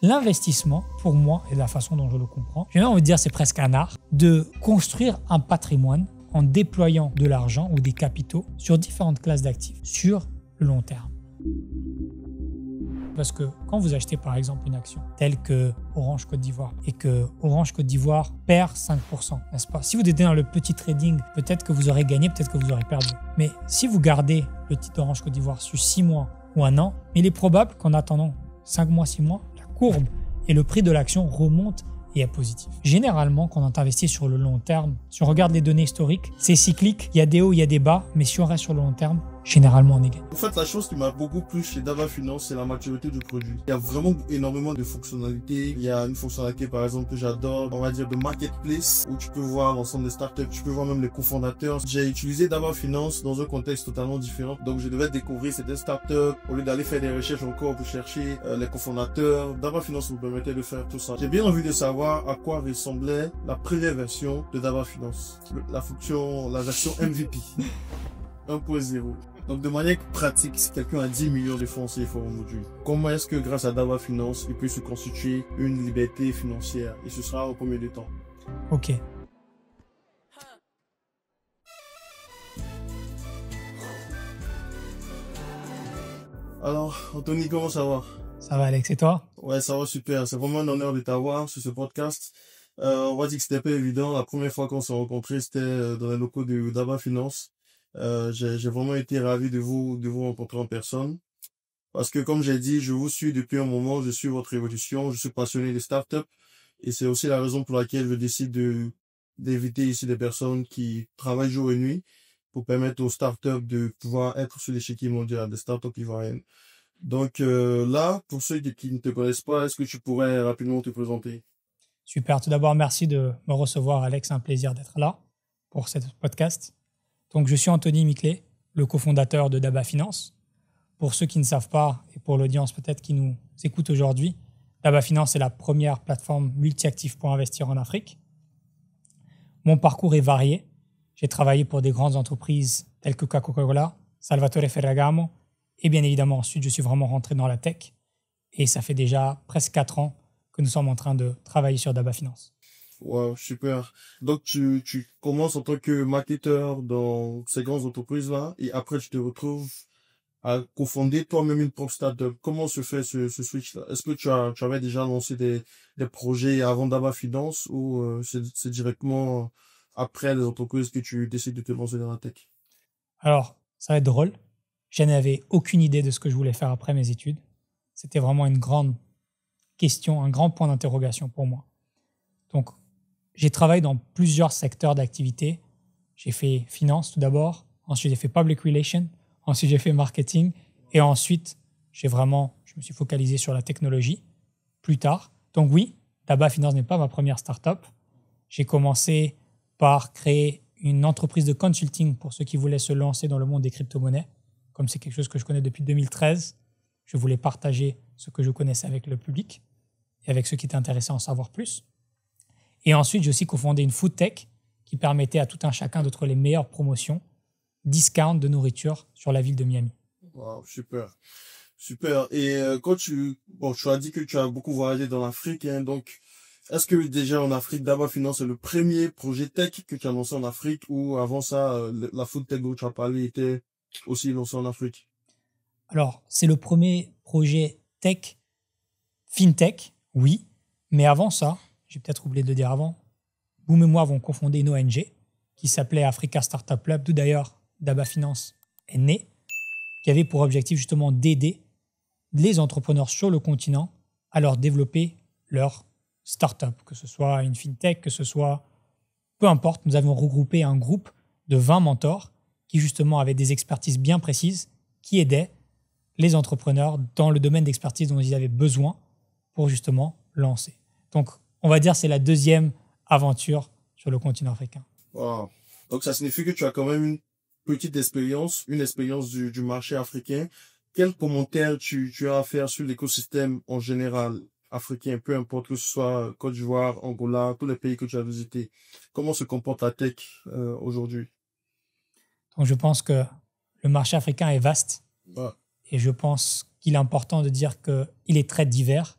l'investissement, pour moi, et de la façon dont je le comprends, j'ai envie de dire c'est presque un art, de construire un patrimoine en déployant de l'argent ou des capitaux sur différentes classes d'actifs, sur le long terme. Parce que quand vous achetez par exemple une action telle que Orange Côte d'Ivoire et que Orange Côte d'Ivoire perd 5%, n'est-ce pas? Si vous êtes dans le petit trading, peut-être que vous aurez gagné, peut-être que vous aurez perdu. Mais si vous gardez le titre d'Orange Côte d'Ivoire sur 6 mois ou un an, il est probable qu'en attendant 5 mois, 6 mois, la courbe et le prix de l'action remontent et est positif. Généralement, quand on investit sur le long terme, si on regarde les données historiques, c'est cyclique, il y a des hauts, il y a des bas, mais si on reste sur le long terme, généralement on est gagnant. En fait, la chose qui m'a beaucoup plu chez Daba Finance, c'est la maturité du produit. Il y a vraiment énormément de fonctionnalités. Il y a une fonctionnalité, par exemple, que j'adore, on va dire de marketplace, où tu peux voir l'ensemble des startups, tu peux voir même les cofondateurs. J'ai utilisé Daba Finance dans un contexte totalement différent. Donc, je devais découvrir certaines startups, au lieu d'aller faire des recherches encore pour chercher les cofondateurs. Daba Finance me permettait de faire tout ça. J'ai bien envie de savoir à quoi ressemblait la première version de Daba Finance. La version MVP 1.0. Donc, de manière pratique, si quelqu'un a 10 millions de fonds CFA aujourd'hui, comment est-ce que grâce à Daba Finance, il peut se constituer une liberté financière? Et ce sera au combien de temps? Ok. Alors, Anthony, comment ça va? Ça va Alex, et toi? Ouais, ça va super. C'est vraiment un honneur de t'avoir sur ce podcast. On va dire que c'était un peu évident. La première fois qu'on s'est rencontrés, c'était dans les locaux de Daba Finance. J'ai vraiment été ravi de vous rencontrer en personne. Parce que, comme j'ai dit, je vous suis depuis un moment, je suis votre évolution, je suis passionné des startups. Et c'est aussi la raison pour laquelle je décide d'inviter ici des personnes qui travaillent jour et nuit pour permettre aux startups de pouvoir être sur l'échiquier mondial, des startups ivoiriennes. Donc là, pour ceux qui ne te connaissent pas, est-ce que tu pourrais rapidement te présenter? Super. Tout d'abord, merci de me recevoir Alex. C'est un plaisir d'être là pour ce podcast. Donc, je suis Anthony Miclet, le cofondateur de Daba Finance. Pour ceux qui ne savent pas, et pour l'audience peut-être qui nous écoute aujourd'hui, Daba Finance est la première plateforme multi-active pour investir en Afrique. Mon parcours est varié. J'ai travaillé pour des grandes entreprises telles que Coca-Cola, Salvatore Ferragamo, et bien évidemment, ensuite, je suis vraiment rentré dans la tech. Et ça fait déjà presque 4 ans que nous sommes en train de travailler sur Daba Finance. Wow, super. Donc tu commences en tant que marketeur dans ces grandes entreprises-là et après tu te retrouves à cofonder toi-même une propre startup. Comment se fait ce switch-là? Est-ce que tu avais déjà lancé des projets avant Daba Finance ou c'est directement après les entreprises que tu décides de te lancer dans la tech? Alors, ça va être drôle. Je n'avais aucune idée de ce que je voulais faire après mes études. C'était vraiment une grande question, un grand point d'interrogation pour moi. Donc, j'ai travaillé dans plusieurs secteurs d'activité. J'ai fait finance tout d'abord, ensuite j'ai fait public relations, ensuite j'ai fait marketing et ensuite je me suis focalisé sur la technologie plus tard. Donc oui, Daba Finance n'est pas ma première startup. J'ai commencé par créer une entreprise de consulting pour ceux qui voulaient se lancer dans le monde des crypto-monnaies. Comme c'est quelque chose que je connais depuis 2013, je voulais partager ce que je connaissais avec le public et avec ceux qui étaient intéressés à en savoir plus. Et ensuite, j'ai aussi cofondé une food tech qui permettait à tout un chacun de trouver les meilleures promotions, discount de nourriture sur la ville de Miami. Wow, super. Super. Et quand tu as dit que tu as beaucoup voyagé dans l'Afrique, hein, donc est-ce que déjà en Afrique, Daba Finance est le premier projet tech que tu as lancé en Afrique ou avant ça, la food tech dont tu as parlé était aussi lancée en Afrique? Alors, c'est le premier projet tech, fintech, oui, mais avant ça, j'ai peut-être oublié de le dire avant, Boum et moi avons cofondé une ONG qui s'appelait Africa Startup Lab, d'où d'ailleurs Daba Finance est né, qui avait pour objectif justement d'aider les entrepreneurs sur le continent à leur développer leur startup, que ce soit une fintech, que ce soit peu importe. Nous avons regroupé un groupe de 20 mentors qui justement avaient des expertises bien précises, qui aidaient les entrepreneurs dans le domaine d'expertise dont ils avaient besoin pour justement lancer. Donc, on va dire que c'est la deuxième aventure sur le continent africain. Wow. Donc, ça signifie que tu as quand même une petite expérience, du marché africain. Quel commentaire tu as à faire sur l'écosystème en général africain, peu importe que ce soit Côte d'Ivoire, Angola, tous les pays que tu as visités? Comment se comporte la tech aujourd'hui? Donc, je pense que le marché africain est vaste Ouais. et je pense qu'il est important de dire qu'il est très divers.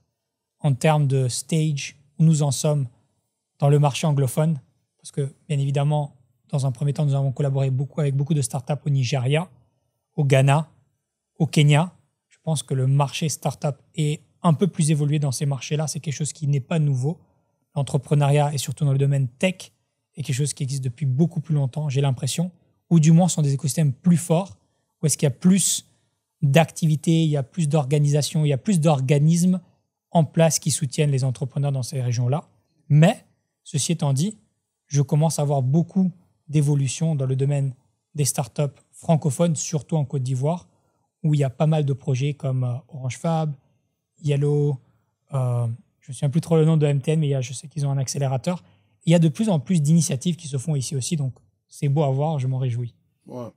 en termes de stage où nous en sommes dans le marché anglophone. Parce que, bien évidemment, dans un premier temps, nous avons collaboré avec beaucoup de startups au Nigeria, au Ghana, au Kenya. Je pense que le marché startup est un peu plus évolué dans ces marchés-là. C'est quelque chose qui n'est pas nouveau. L'entrepreneuriat, et surtout dans le domaine tech, est quelque chose qui existe depuis beaucoup plus longtemps, j'ai l'impression, ou du moins sont des écosystèmes plus forts, où est-ce qu'il y a plus d'activités, il y a plus d'organisations, il y a plus d'organismes en place qui soutiennent les entrepreneurs dans ces régions-là. Mais, ceci étant dit, je commence à voir beaucoup d'évolution dans le domaine des startups francophones, surtout en Côte d'Ivoire, où il y a pas mal de projets comme Orange Fab, Yellow, je ne me souviens plus trop le nom de MTN, mais je sais qu'ils ont un accélérateur. Il y a de plus en plus d'initiatives qui se font ici aussi, donc c'est beau à voir, je m'en réjouis. Ouais.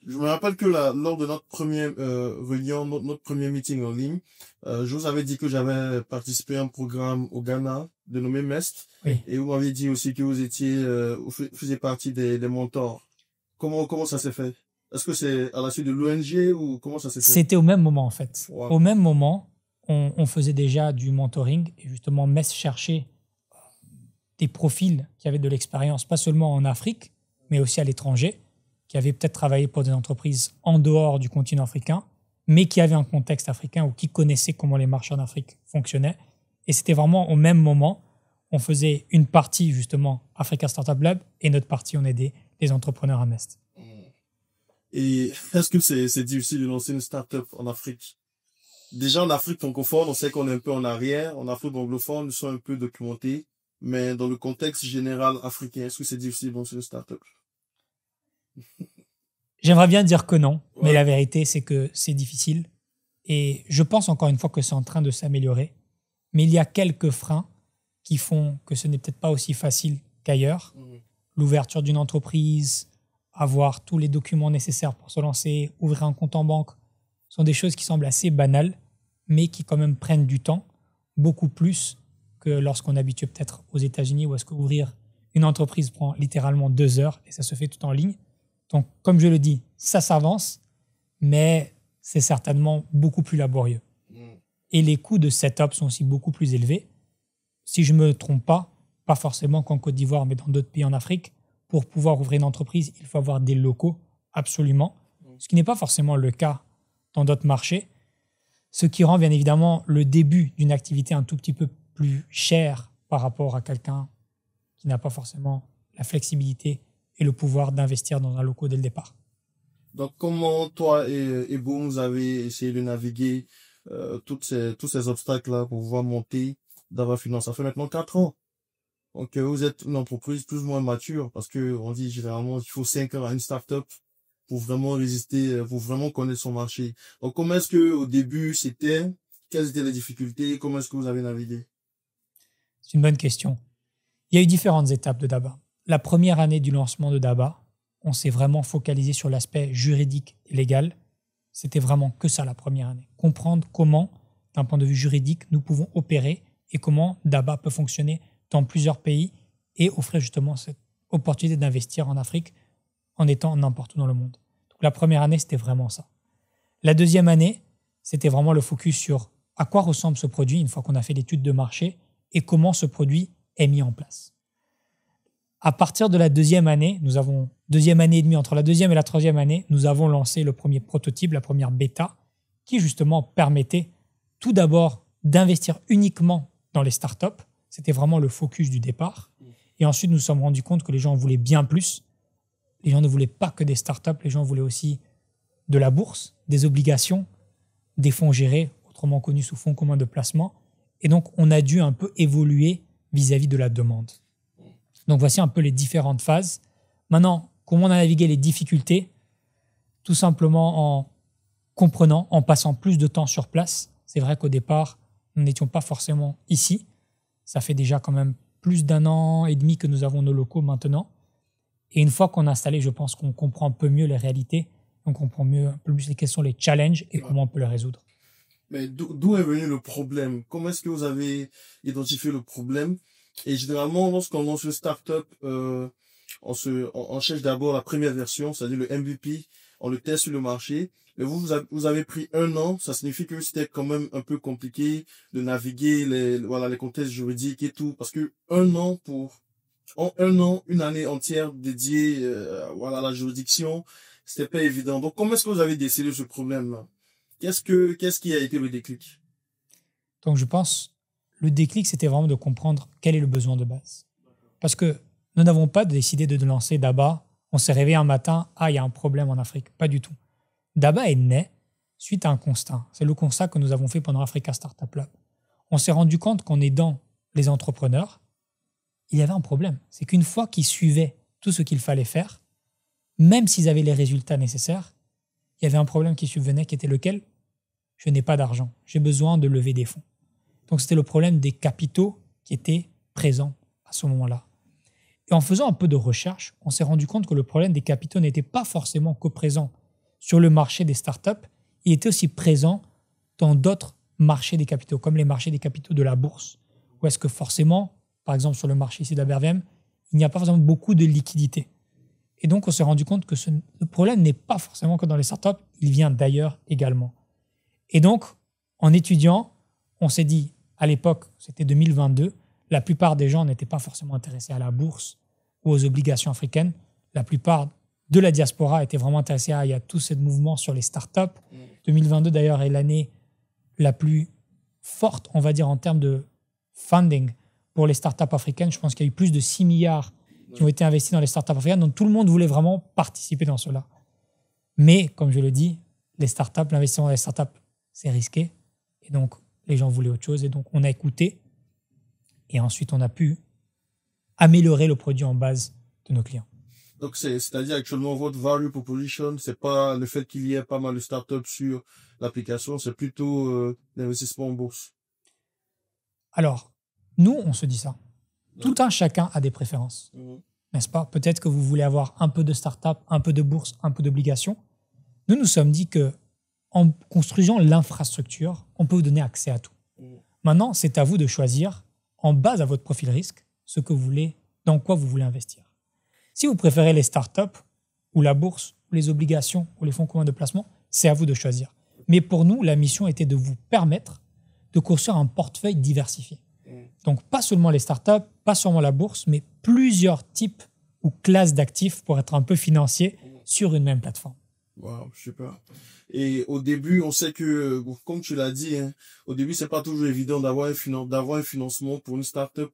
Je me rappelle que lors de notre premier réunion, notre premier meeting en ligne, je vous avais dit que j'avais participé à un programme au Ghana dénommé MEST, Oui. et vous m'aviez dit aussi que vous faisiez partie des mentors. Comment ça s'est fait? Est-ce que c'est à la suite de l'ONG ou comment ça s'est fait? C'était au même moment en fait. Wow. Au même moment, on faisait déjà du mentoring et justement MEST cherchait des profils qui avaient de l'expérience, pas seulement en Afrique, mais aussi à l'étranger, qui avaient peut-être travaillé pour des entreprises en dehors du continent africain, mais qui avaient un contexte africain ou qui connaissaient comment les marchés en Afrique fonctionnaient. Et c'était vraiment au même moment, on faisait une partie justement Africa Startup Lab et notre partie, on aidait les entrepreneurs à MEST. Et est-ce que c'est difficile de lancer une startup en Afrique? Déjà en Afrique francophone, on sait qu'on est un peu en arrière. En Afrique anglophone, nous sommes un peu documentés. Mais dans le contexte général africain, est-ce que c'est difficile de lancer une startup? J'aimerais bien dire que non, Ouais. mais la vérité, c'est que c'est difficile. Et je pense encore une fois que c'est en train de s'améliorer. Mais il y a quelques freins qui font que ce n'est peut-être pas aussi facile qu'ailleurs. L'ouverture d'une entreprise, avoir tous les documents nécessaires pour se lancer, ouvrir un compte en banque, sont des choses qui semblent assez banales, mais qui quand même prennent du temps, beaucoup plus que lorsqu'on est habitué peut-être aux États-Unis, où est-ce qu'ouvrir une entreprise prend littéralement 2 heures et ça se fait tout en ligne. Donc, comme je le dis, ça s'avance, mais c'est certainement beaucoup plus laborieux. Et les coûts de setup sont aussi beaucoup plus élevés. Si je ne me trompe pas forcément qu'en Côte d'Ivoire, mais dans d'autres pays en Afrique, pour pouvoir ouvrir une entreprise, il faut avoir des locaux, absolument. Ce qui n'est pas forcément le cas dans d'autres marchés. Ce qui rend bien évidemment le début d'une activité un tout petit peu plus cher par rapport à quelqu'un qui n'a pas forcément la flexibilité et le pouvoir d'investir dans un local dès le départ. Donc, comment toi et Boom, vous avez essayé de naviguer tous ces obstacles-là pour pouvoir monter Dava Finance? Ça fait maintenant 4 ans. Donc, vous êtes une entreprise plus ou moins mature parce que on dit généralement qu'il faut 5 ans à une startup pour vraiment résister, pour vraiment connaître son marché. Donc, comment est-ce que au début quelles étaient les difficultés? Comment est-ce que vous avez navigué? C'est une bonne question. Il y a eu différentes étapes de Daba. La première année du lancement de Daba, on s'est vraiment focalisé sur l'aspect juridique et légal. C'était vraiment que ça la première année. Comprendre comment, d'un point de vue juridique, nous pouvons opérer et comment Daba peut fonctionner dans plusieurs pays et offrir justement cette opportunité d'investir en Afrique en étant n'importe où dans le monde. Donc la première année, c'était vraiment ça. La deuxième année, c'était vraiment le focus sur à quoi ressemble ce produit une fois qu'on a fait l'étude de marché et comment ce produit est mis en place. À partir de la deuxième année, deuxième année et demie, entre la deuxième et la troisième année, nous avons lancé le premier prototype, la première bêta, qui justement permettait tout d'abord d'investir uniquement dans les startups. C'était vraiment le focus du départ. Et ensuite, nous nous sommes rendus compte que les gens voulaient bien plus. Les gens ne voulaient pas que des startups, les gens voulaient aussi de la bourse, des obligations, des fonds gérés, autrement connus sous fonds communs de placement. Et donc, on a dû un peu évoluer vis-à-vis de la demande. Donc, voici un peu les différentes phases. Maintenant, comment on a navigué les difficultés? Tout simplement en comprenant, en passant plus de temps sur place. C'est vrai qu'au départ, nous n'étions pas forcément ici. Ça fait déjà quand même plus d'1 an et demi que nous avons nos locaux maintenant. Et une fois qu'on a installé, je pense qu'on comprend un peu mieux les réalités. On comprend un peu plus quels sont les challenges et comment on peut les résoudre. Mais d'où est venu le problème? Comment est-ce que vous avez identifié le problème? Et généralement, lorsqu'on lance une startup, on cherche d'abord la première version, c'est-à-dire le MVP, on le teste sur le marché. Mais vous avez pris 1 an, ça signifie que c'était quand même un peu compliqué de naviguer les contextes juridiques et tout, parce que en 1 an, une année entière dédiée, à la juridiction, c'était pas évident. Donc, comment est-ce que vous avez décelé ce problème-là? Qu'est-ce qui a été le déclic? Donc, je pense le déclic, c'était vraiment de comprendre quel est le besoin de base. Parce que nous n'avons pas décidé de lancer Daba. On s'est réveillé un matin, il y a un problème en Afrique. Pas du tout. Daba est né suite à un constat. C'est le constat que nous avons fait pendant Africa Startup Lab. On s'est rendu compte qu'en aidant les entrepreneurs, il y avait un problème. C'est qu'une fois qu'ils suivaient tout ce qu'il fallait faire, même s'ils avaient les résultats nécessaires, il y avait un problème qui subvenait qui était lequel? Je n'ai pas d'argent. J'ai besoin de lever des fonds. Donc, c'était le problème des capitaux qui étaient présents à ce moment-là. Et en faisant un peu de recherche, on s'est rendu compte que le problème des capitaux n'était pas forcément que présent sur le marché des startups, il était aussi présent dans d'autres marchés des capitaux, comme les marchés des capitaux de la bourse, où est-ce que forcément, par exemple sur le marché ici d'Aberviem, il n'y a pas forcément beaucoup de liquidités. Et donc, on s'est rendu compte que le problème n'est pas forcément que dans les startups, il vient d'ailleurs également. Et donc, en étudiant, on s'est dit, à l'époque, c'était 2022, la plupart des gens n'étaient pas forcément intéressés à la bourse ou aux obligations africaines. La plupart de la diaspora étaient vraiment intéressés il y a tout ce mouvement sur les startups. 2022, d'ailleurs, est l'année la plus forte, on va dire, en termes de funding pour les startups africaines. Je pense qu'il y a eu plus de 6 milliards qui ont été investis dans les startups africaines. Donc, tout le monde voulait vraiment participer dans cela. Mais, comme je le dis, l'investissement dans les startups, c'est risqué. Et donc, les gens voulaient autre chose. Et donc, on a écouté. Et ensuite, on a pu améliorer le produit en base de nos clients. Donc, c'est-à-dire actuellement, votre value proposition, c'est pas le fait qu'il y ait pas mal de startups sur l'application, c'est plutôt l'investissement en bourse. Alors, nous, on se dit ça. Tout un chacun a des préférences, n'est-ce pas? Peut-être que vous voulez avoir un peu de startup, un peu de bourse, un peu d'obligations. Nous nous sommes dit que en construisant l'infrastructure, on peut vous donner accès à tout. Maintenant, c'est à vous de choisir, en base à votre profil risque, ce que vous voulez, dans quoi vous voulez investir. Si vous préférez les startups, ou la bourse, ou les obligations, ou les fonds communs de placement, c'est à vous de choisir. Mais pour nous, la mission était de vous permettre de construire un portefeuille diversifié. Donc, pas seulement les startups, pas seulement la bourse, mais plusieurs types ou classes d'actifs pour être un peu financier sur une même plateforme. Wow, super. Et au début, on sait que, comme tu l'as dit, au début, c'est pas toujours évident d'avoir un financement pour une startup.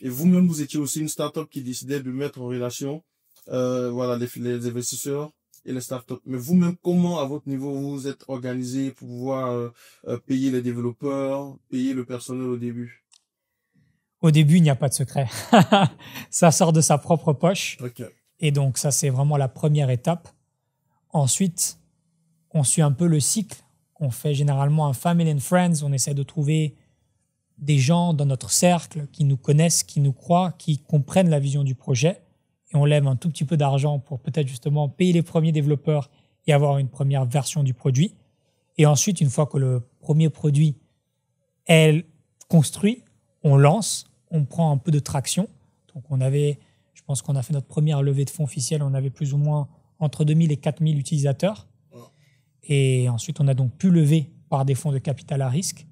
Et vous-même, vous étiez aussi une startup qui décidait de mettre en relation, les investisseurs et les startups. Mais vous-même, comment, à votre niveau, vous vous êtes organisé pour pouvoir payer les développeurs, payer le personnel au début? Au début, il n'y a pas de secret. Ça sort de sa propre poche. Okay. Et donc, ça, c'est vraiment la première étape. Ensuite, on suit un peu le cycle. On fait généralement un family and friends. On essaie de trouver des gens dans notre cercle qui nous connaissent, qui nous croient, qui comprennent la vision du projet. Et on lève un tout petit peu d'argent pour peut-être justement payer les premiers développeurs et avoir une première version du produit. Et ensuite, une fois que le premier produit est construit, on lance, on prend un peu de traction. Donc, je pense qu'on a fait notre première levée de fonds officielle. On avait plus ou moins entre 2000 et 4000 utilisateurs. Et ensuite, on a donc pu lever par des fonds de capital à risque.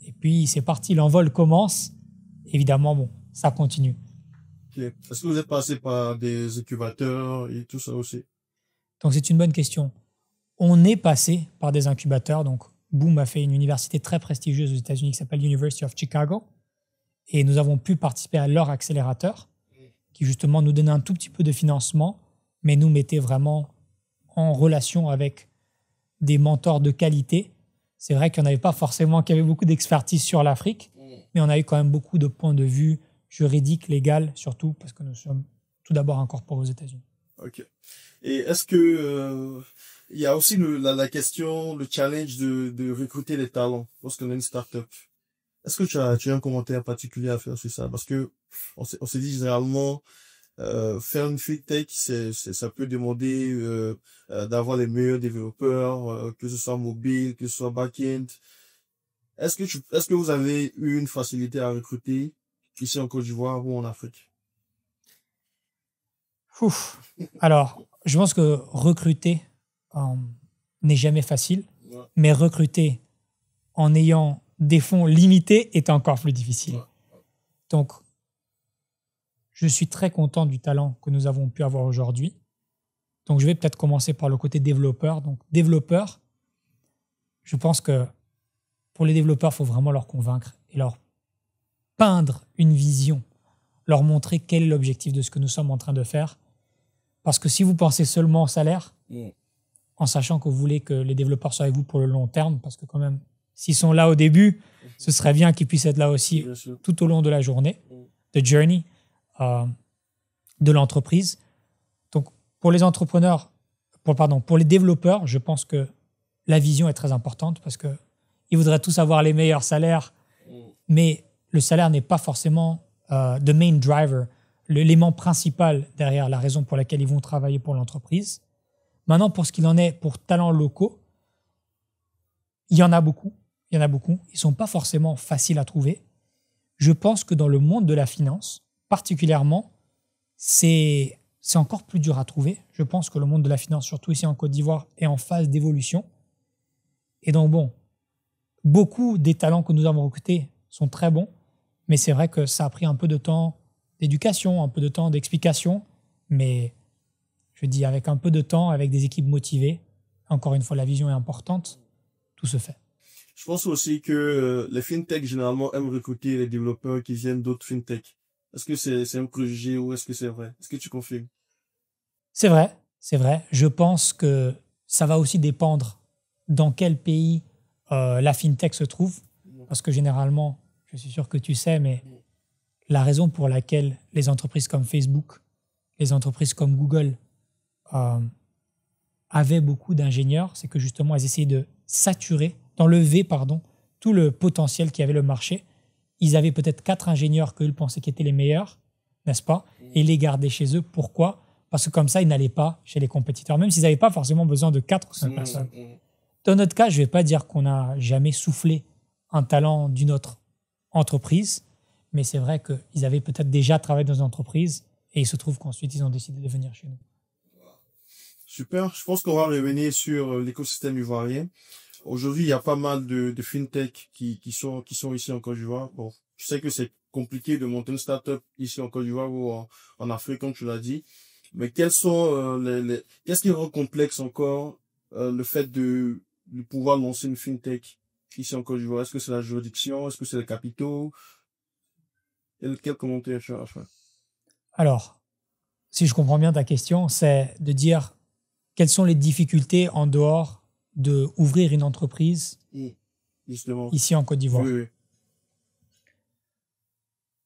Et puis, c'est parti, l'envol commence. Évidemment, bon, ça continue. Okay. Est-ce que vous êtes passé par des incubateurs et tout ça aussi? Donc, c'est une bonne question. On est passé par des incubateurs. Donc, Boom a fait une université très prestigieuse aux États-Unis qui s'appelle University of Chicago. Et nous avons pu participer à leur accélérateur qui, justement, nous donnait un tout petit peu de financement, mais nous mettait vraiment en relation avec des mentors de qualité. C'est vrai qu'il n'y avait beaucoup d'expertise sur l'Afrique, mais on a eu quand même beaucoup de points de vue juridiques, légaux, surtout parce que nous sommes tout d'abord incorporés aux États-Unis. Ok. Et est-ce que il y a aussi la question, le challenge de recruter les talents lorsqu'on a une startup? Est-ce que tu as un commentaire particulier à faire sur ça? Parce que on s'est dit généralement faire une tech, ça peut demander d'avoir les meilleurs développeurs, que ce soit mobile, que ce soit back-end. Est-ce que vous avez eu une facilité à recruter ici en Côte d'Ivoire ou en Afrique? Alors, je pense que recruter, n'est jamais facile, Ouais. mais recruter en ayant des fonds limités est encore plus difficile. Ouais. Donc, je suis très content du talent que nous avons pu avoir aujourd'hui. Donc, je vais peut-être commencer par le côté développeur. Donc, développeur, je pense que pour les développeurs, il faut vraiment leur convaincre et leur peindre une vision, leur montrer quel est l'objectif de ce que nous sommes en train de faire. Parce que si vous pensez seulement au salaire, en sachant que vous voulez que les développeurs soient avec vous pour le long terme, parce que quand même, s'ils sont là au début, ce serait bien qu'ils puissent être là aussi Bien sûr. tout au long de la journée, de journey de l'entreprise. Donc, pour les entrepreneurs, pour les développeurs, je pense que la vision est très importante parce qu'ils voudraient tous avoir les meilleurs salaires, mais le salaire n'est pas forcément the main driver, l'élément principal derrière la raison pour laquelle ils vont travailler pour l'entreprise. Maintenant, pour ce qu'il en est pour talents locaux, il y en a beaucoup. Il y en a beaucoup. Ils ne sont pas forcément faciles à trouver. Je pense que dans le monde de la finance, particulièrement, c'est encore plus dur à trouver. Je pense que le monde de la finance, surtout ici en Côte d'Ivoire, est en phase d'évolution. Et donc, bon, beaucoup des talents que nous avons recrutés sont très bons, mais c'est vrai que ça a pris un peu de temps d'éducation, un peu de temps d'explication, mais je dis avec un peu de temps, avec des équipes motivées, encore une fois, la vision est importante, tout se fait. Je pense aussi que les fintechs, généralement, aiment recruter les développeurs qui viennent d'autres fintechs. Est-ce que c'est un préjugé ou est-ce que c'est vrai? Est-ce que tu confirmes? C'est vrai, c'est vrai. Je pense que ça va aussi dépendre dans quel pays la fintech se trouve, parce que généralement, je suis sûr que tu sais, mais la raison pour laquelle les entreprises comme Facebook, les entreprises comme Google avaient beaucoup d'ingénieurs, c'est que justement, elles essayaient de d'enlever tout le potentiel qu'il y avait le marché. Ils avaient peut-être 4 ingénieurs qu'eux pensaient qui étaient les meilleurs, n'est-ce pas? Et les garder chez eux. Pourquoi? Parce que comme ça, ils n'allaient pas chez les compétiteurs, même s'ils n'avaient pas forcément besoin de 4 ou 5 personnes. Dans notre cas, je ne vais pas dire qu'on n'a jamais soufflé un talent d'une autre entreprise, mais c'est vrai qu'ils avaient peut-être déjà travaillé dans une entreprise et il se trouve qu'ensuite, ils ont décidé de venir chez nous. Super. Je pense qu'on va revenir sur l'écosystème ivoirien. Aujourd'hui, il y a pas mal de fintech qui sont ici en Côte d'Ivoire. Bon, je sais que c'est compliqué de monter une startup ici en Côte d'Ivoire ou en Afrique, comme tu l'as dit. Mais quels sont qu'est-ce qui rend complexe encore le fait de pouvoir lancer une fintech ici en Côte d'Ivoire? Est-ce que c'est la juridiction? Est-ce que c'est les capitaux? Quel commentaire tu as à faire? Alors, si je comprends bien ta question, c'est de dire quelles sont les difficultés en dehors d'ouvrir une entreprise Justement. ici en Côte d'Ivoire. Oui.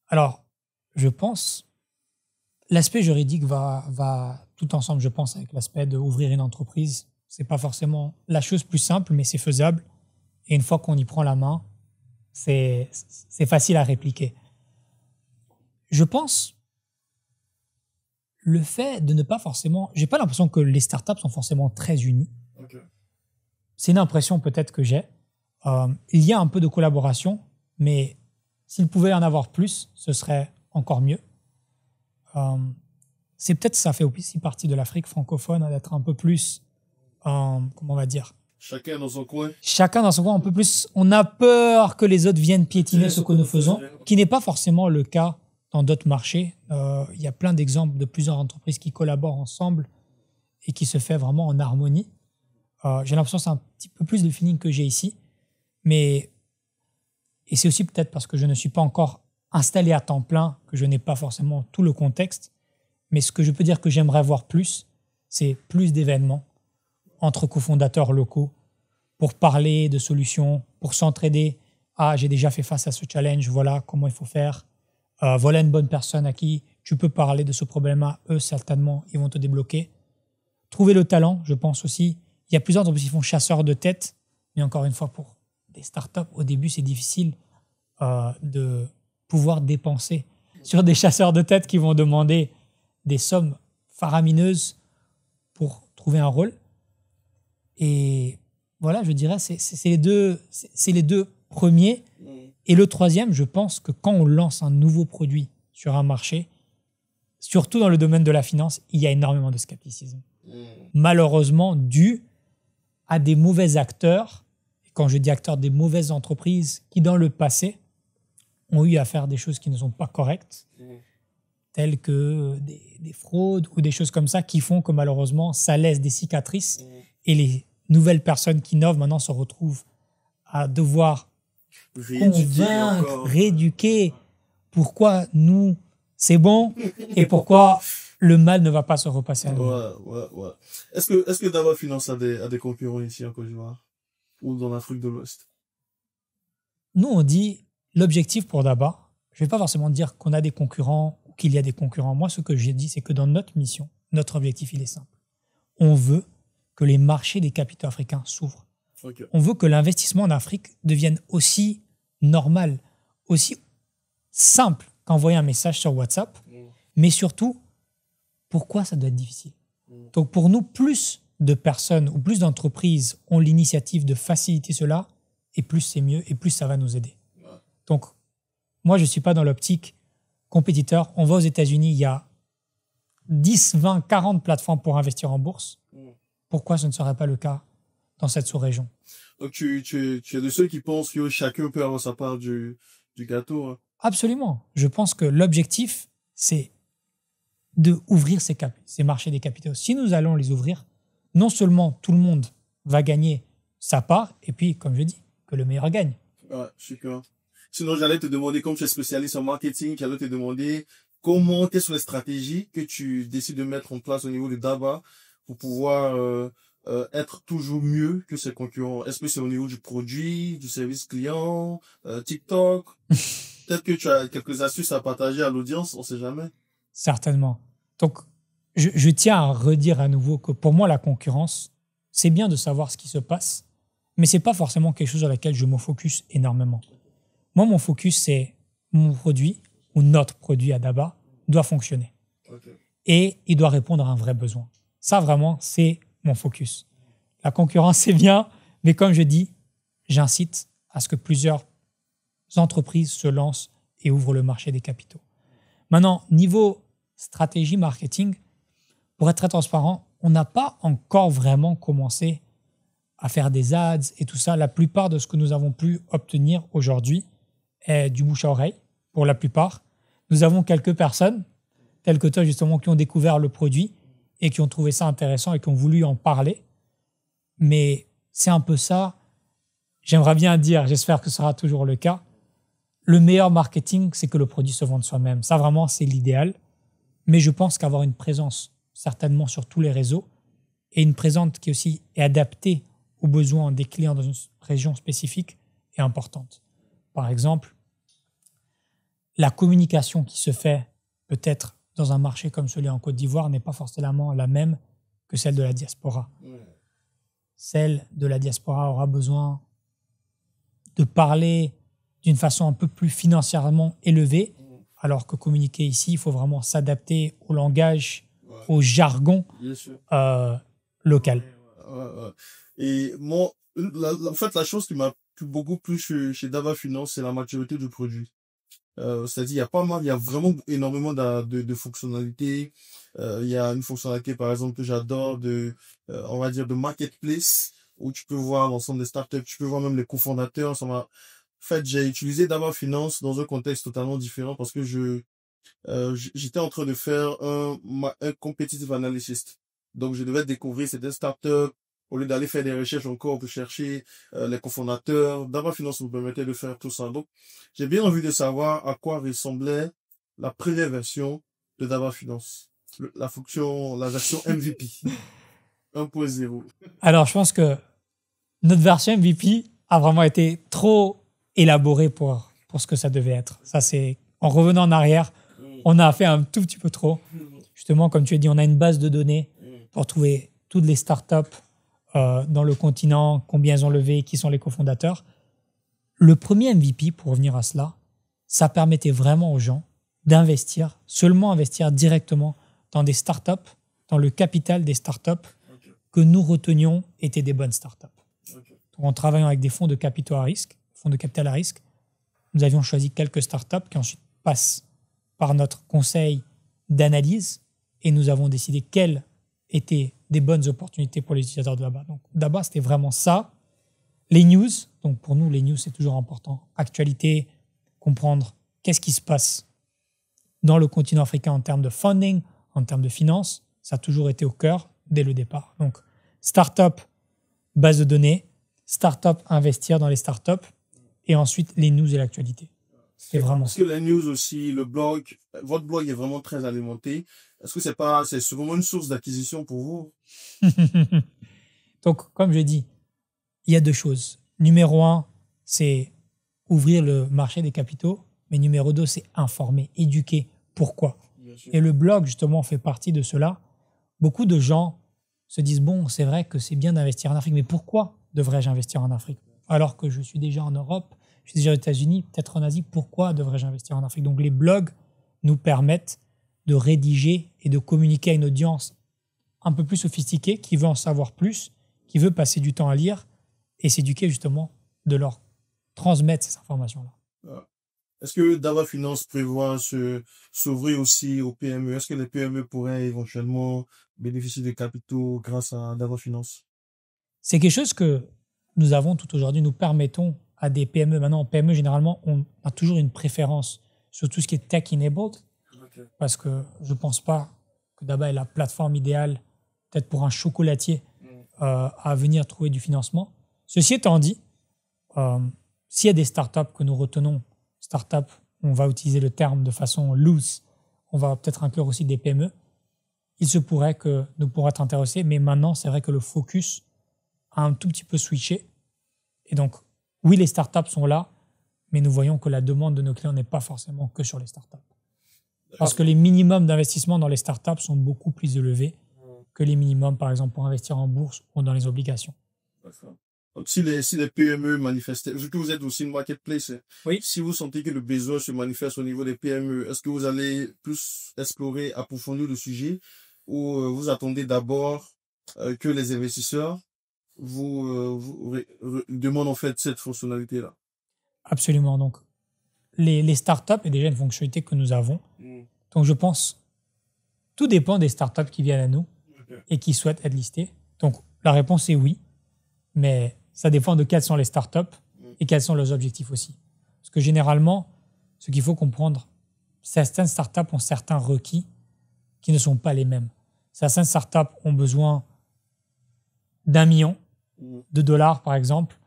Alors, je pense, l'aspect juridique va tout ensemble, je pense, avec l'aspect d'ouvrir une entreprise. Ce n'est pas forcément la chose plus simple, mais c'est faisable. Et une fois qu'on y prend la main, c'est facile à répliquer. Je pense, le fait de ne pas forcément... J'ai pas l'impression que les startups sont forcément très unies. Okay. C'est une impression peut-être que j'ai. Il y a un peu de collaboration, mais s'il pouvait y en avoir plus, ce serait encore mieux. C'est peut-être ça fait aussi partie de l'Afrique francophone d'être un peu plus, comment on va dire, chacun dans son coin. Chacun dans son coin, un peu plus. On a peur que les autres viennent piétiner ce que nous faisons, qui n'est pas forcément le cas dans d'autres marchés. Il y a plein d'exemples de plusieurs entreprises qui collaborent ensemble et qui se fait vraiment en harmonie. J'ai l'impression que c'est un petit peu plus le feeling que j'ai ici. Et c'est aussi peut-être parce que je ne suis pas encore installé à temps plein, que je n'ai pas forcément tout le contexte. Mais ce que je peux dire que j'aimerais voir plus, c'est plus d'événements entre cofondateurs locaux pour parler de solutions, pour s'entraider. Ah, j'ai déjà fait face à ce challenge, voilà comment il faut faire. Voilà une bonne personne à qui tu peux parler de ce problème-là. Eux, certainement, ils vont te débloquer. Trouver le talent, je pense aussi. Il y a plusieurs entreprises qui font chasseurs de tête, mais encore une fois, pour des startups, au début, c'est difficile de pouvoir dépenser sur des chasseurs de tête qui vont demander des sommes faramineuses pour trouver un rôle. Et voilà, je dirais, c'est les deux premiers. Et le troisième, je pense que quand on lance un nouveau produit sur un marché, surtout dans le domaine de la finance, il y a énormément de scepticisme. Malheureusement, dû à des mauvais acteurs, et quand je dis acteurs, des mauvaises entreprises qui, dans le passé, ont eu à faire des choses qui ne sont pas correctes, telles que des fraudes ou des choses comme ça, qui font que malheureusement, ça laisse des cicatrices et les nouvelles personnes qui innovent maintenant se retrouvent à devoir convaincre, rééduquer pourquoi nous, c'est bon et pourquoi le mal ne va pas se repasser à nous. Ouais. Est-ce que Daba Finance a des concurrents ici en Côte d'Ivoire ou dans l'Afrique de l'Ouest? Nous, on dit l'objectif pour Daba, je ne vais pas forcément dire qu'on a des concurrents ou qu'il y a des concurrents. Moi, ce que j'ai dit, c'est que dans notre mission, notre objectif, il est simple. On veut que les marchés des capitaux africains s'ouvrent. Okay. On veut que l'investissement en Afrique devienne aussi normal, aussi simple qu'envoyer un message sur WhatsApp, mais surtout, pourquoi ça doit être difficile? Donc pour nous, plus de personnes ou plus d'entreprises ont l'initiative de faciliter cela, et plus c'est mieux, et plus ça va nous aider. Donc, moi, je ne suis pas dans l'optique compétiteur. On va aux États-Unis, il y a 10, 20, 40 plateformes pour investir en bourse. Pourquoi ce ne serait pas le cas dans cette sous-région? Donc, tu es de ceux qui pensent que chacun peut avoir sa part du gâteau. Hein. Absolument. Je pense que l'objectif, c'est d'ouvrir ces marchés des capitaux. Si nous allons les ouvrir, non seulement tout le monde va gagner sa part, et puis, comme je dis, que le meilleur gagne. Ouais, super. Sinon, j'allais te demander, comme tu es spécialiste en marketing, j'allais te demander quelles sont les stratégies que tu décides de mettre en place au niveau de Daba pour pouvoir être toujours mieux que ses concurrents. Est-ce que c'est au niveau du produit, du service client, TikTok? Peut-être que tu as quelques astuces à partager à l'audience, on ne sait jamais. Certainement. Donc, je tiens à redire à nouveau que pour moi, la concurrence, c'est bien de savoir ce qui se passe, mais ce n'est pas forcément quelque chose sur lequel je me focus énormément. Moi, mon focus, c'est mon produit ou notre produit à Daba doit fonctionner. Okay. Et il doit répondre à un vrai besoin. Ça, vraiment, c'est mon focus. La concurrence, c'est bien, mais comme je dis, j'incite à ce que plusieurs entreprises se lancent et ouvrent le marché des capitaux. Maintenant, niveau stratégie marketing, pour être très transparent, on n'a pas encore vraiment commencé à faire des ads et tout ça. La plupart de ce que nous avons pu obtenir aujourd'hui est du bouche à oreille, pour la plupart. Nous avons quelques personnes, telles que toi justement, qui ont découvert le produit et qui ont trouvé ça intéressant et qui ont voulu en parler. Mais c'est un peu ça. J'aimerais bien dire, j'espère que ce sera toujours le cas, le meilleur marketing, c'est que le produit se vende soi-même. Ça, vraiment, c'est l'idéal. Mais je pense qu'avoir une présence, certainement sur tous les réseaux, et une présence qui aussi est adaptée aux besoins des clients dans une région spécifique est importante. Par exemple, la communication qui se fait peut-être dans un marché comme celui en Côte d'Ivoire n'est pas forcément la même que celle de la diaspora. Celle de la diaspora aura besoin de parler d'une façon un peu plus financièrement élevée, alors que communiquer ici, il faut vraiment s'adapter au langage, au jargon local. Et moi, en fait, la chose qui m'a beaucoup plu chez Daba Finance, c'est la maturité du produit. C'est-à-dire, il y a vraiment énormément de fonctionnalités. Il y a une fonctionnalité, par exemple, que j'adore on va dire, de marketplace, où tu peux voir l'ensemble des startups, tu peux voir même les cofondateurs. En fait, j'ai utilisé Daba Finance dans un contexte totalement différent parce que j'étais en train de faire un competitive analyst. Donc, je devais découvrir certaines startups au lieu d'aller faire des recherches encore pour chercher les cofondateurs. Daba Finance me permettait de faire tout ça. Donc, j'ai bien envie de savoir à quoi ressemblait la première version de Daba Finance. La version MVP 1.0. Alors, je pense que notre version MVP a vraiment été trop élaborée pour ce que ça devait être. Ça, c'est en revenant en arrière, on a fait un tout petit peu trop. Justement, comme tu as dit, on a une base de données pour trouver toutes les startups dans le continent, combien elles ont levé, qui sont les cofondateurs. Le premier MVP, pour revenir à cela, ça permettait vraiment aux gens d'investir, seulement investir directement dans des startups, dans le capital des startups que nous retenions étaient des bonnes startups. Donc, en travaillant avec des fonds de capitaux à risque, fonds de capital à risque, nous avions choisi quelques startups qui ensuite passent par notre conseil d'analyse et nous avons décidé quelles étaient des bonnes opportunités pour les utilisateurs de Daba. Donc Daba, c'était vraiment ça. Les news, donc pour nous, les news, c'est toujours important. Actualité, comprendre qu'est-ce qui se passe dans le continent africain en termes de funding, en termes de finances, ça a toujours été au cœur dès le départ. Donc, start-up, base de données, start-up, investir dans les start-up, et ensuite les news et l'actualité. C'est vraiment Parce que les news aussi, le blog, votre blog est vraiment très alimenté. Est-ce que c'est vraiment une source d'acquisition pour vous? Donc, comme je dis, il y a deux choses. Numéro un, c'est ouvrir le marché des capitaux, mais numéro deux, c'est informer, éduquer. Pourquoi? Et le blog, justement, fait partie de cela. Beaucoup de gens se disent, bon, c'est vrai que c'est bien d'investir en Afrique, mais pourquoi devrais-je investir en Afrique? Alors que je suis déjà en Europe, je suis déjà aux États-Unis, peut-être en Asie, pourquoi devrais-je investir en Afrique? Donc les blogs nous permettent de rédiger et de communiquer à une audience un peu plus sophistiquée, qui veut en savoir plus, qui veut passer du temps à lire et s'éduquer justement de leur transmettre ces informations-là. Est-ce que Daba Finance prévoit s'ouvrir aussi aux PME? Est-ce que les PME pourraient éventuellement bénéficier de capitaux grâce à Daba Finance? C'est quelque chose que nous avons tout aujourd'hui. Nous permettons à des PME, maintenant en PME généralement, on a toujours une préférence sur tout ce qui est tech-enabled, parce que je ne pense pas que Daba est la plateforme idéale, peut-être pour un chocolatier, à venir trouver du financement. Ceci étant dit, s'il y a des startups que nous retenons, startups, on va utiliser le terme de façon loose, on va peut-être inclure aussi des PME, il se pourrait que nous pourrons être intéressés, mais maintenant, c'est vrai que le focus a un tout petit peu switché. Et donc, oui, les startups sont là, mais nous voyons que la demande de nos clients n'est pas forcément que sur les startups. Parce que les minimums d'investissement dans les startups sont beaucoup plus élevés que les minimums, par exemple, pour investir en bourse ou dans les obligations. D'accord. Donc, si les PME manifestent, vu que vous êtes aussi une marketplace, oui. Si vous sentez que le besoin se manifeste au niveau des PME, est-ce que vous allez plus explorer, approfondir le sujet, ou vous attendez d'abord que les investisseurs vous demandent en fait cette fonctionnalité-là? Absolument. Donc, les startups est déjà une fonctionnalité que nous avons. Donc, je pense, tout dépend des startups qui viennent à nous et qui souhaitent être listées. Donc, la réponse est oui, mais ça dépend de quelles sont les startups et quels sont leurs objectifs aussi. Parce que généralement, ce qu'il faut comprendre, certaines startups ont certains requis qui ne sont pas les mêmes. Certaines startups ont besoin d'1 million de dollars, par exemple,